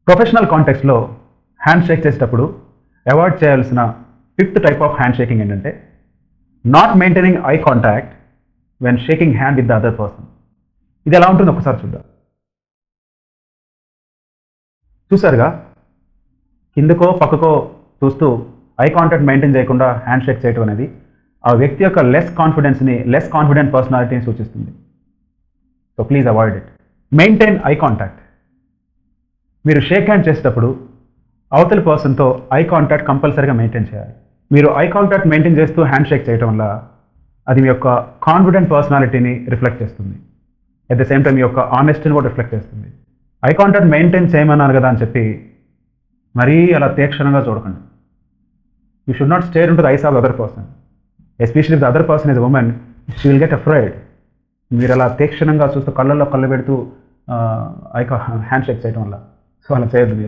Professional కాంటెక్స్లో hand shake చేసేటప్పుడు avoid చేయాల్సిన fifth type of hand shaking ఏంటంటే not maintaining eye contact when shaking hand with the other person. ఇది ఎలా ఉంటుంది ఒకసారి చూద్దాం. చూసారుగా, కిందకో పక్కకో చూస్తూ ఐ కాంటాక్ట్ మెయింటైన్ చేయకుండా హ్యాండ్ షేక్ చేయడం అనేది ఆ వ్యక్తి యొక్క లెస్ కాన్ఫిడెంట్ పర్సనాలిటీని సూచిస్తుంది. So please avoid it. Maintain eye contact. మీరు షేక్ హ్యాండ్ చేసేటప్పుడు అవతలి పర్సన్తో ఐ కాంటాక్ట్ కంపల్సరీగా మెయింటైన్ చేయాలి. మీరు ఐ కాంటాక్ట్ మెయింటైన్ చేస్తూ హ్యాండ్ షేక్ చేయడం వల్ల అది మీ యొక్క కాన్ఫిడెంట్ పర్సనాలిటీని రిఫ్లెక్ట్ చేస్తుంది. అట్ ద సేమ్ టైం మీ యొక్క ఆనెస్టీని కూడా రిఫ్లెక్ట్ చేస్తుంది. ఐ కాంటాక్ట్ మెయింటైన్ చేయమన్నారు కదా అని చెప్పి మరీ అలా తీక్షణంగా చూడకండి. You should not stare into the eyes of the other person. Especially the other person is women, she will get afraid. మీరు అలా తీక్షణంగా చూస్తూ కళ్ళల్లో కళ్ళు పెడుతూ హ్యాండ్ షేక్ చేయడం వల్ల సో అలా చేయొద్దు మీరు.